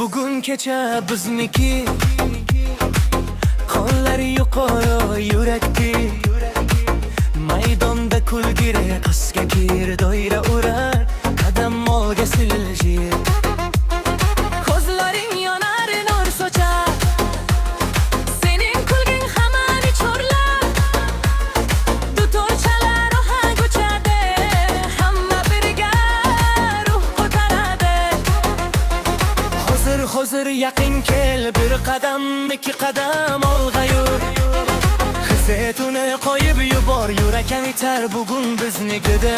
bugun kecha bizniki, qonlari yuqori yurakdi. Maydonda kulgire qasga kir doira urar, qadam olga siljir. Ko'zlaring yonar nur sochar, sening kulging hammani chorlar. Dutor chalar ohang uchadi, hamma birga ruh ko'taradi. Hozir yaqin kel, bir qadam ikki qadam olg'a yur. Setuni qo'yib yubor, yurakam itar bugun biznikida.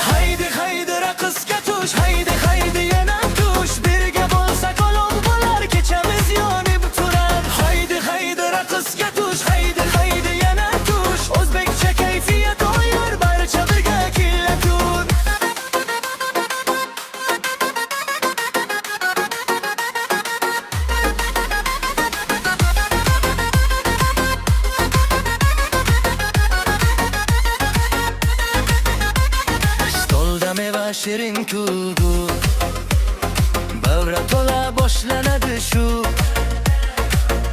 Haydi haydi raqsga tush, haydi haydi yana tush. Birga bo'lsak olov bo'lar, kechamiz yonib turar. Haydi haydi raqsga tush, haydi haydi yana tush. O'zbekcha kayfiyat o'yar, barcha birga kuylatur. Meva shirin kulgu, bag'ra to'la boshlanadi shu.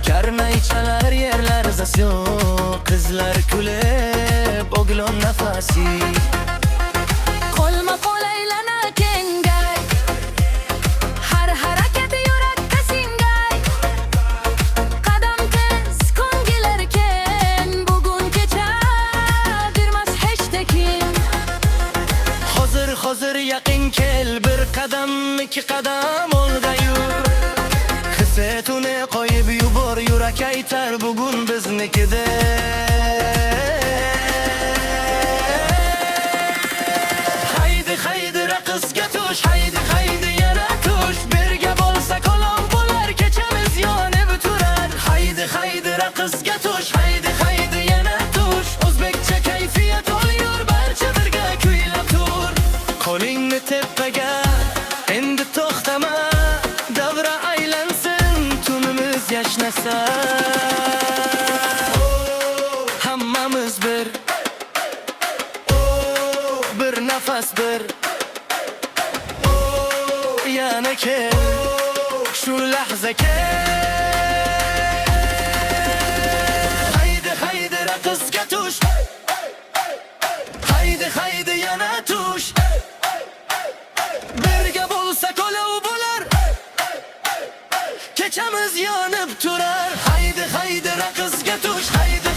Karnay chalar yerlar zasyon, qizlar kulib o'g'lon nafasi. Qo'lma qo'l aylana kengay, har harakati yurakka singay. Qadam tez ko'ngilar ken, bugun kecha dirmas hech tekin. Hozir yaqin kel, bir qadam ikki qadam olg'a yur. Setuni qo'yib yubor, yurak aytar bugun biznikida. Haydi haydi raqsga tush, haydi haydi yana tush. Birga bo'lsak olov bo'lar, kechamiz yonib turar. Haydi haydi raqsga tush, haydi haydi yana tush. O'zbekcha kayfiyat o'yar, barcha birga kuylab tur. Qo'lingni tepaga, endi to'xtama, davra aylansin, tunimiz yashnasa. Hammamiz bir nafas bir. Yana kel, shu lahza kel. Haydi haydi raqsga tush, haydi haydi yana tush. Birga bo'lsak olov bo'lar, kechamiz yonib turar. Haydi haydi raqsga tush, haydi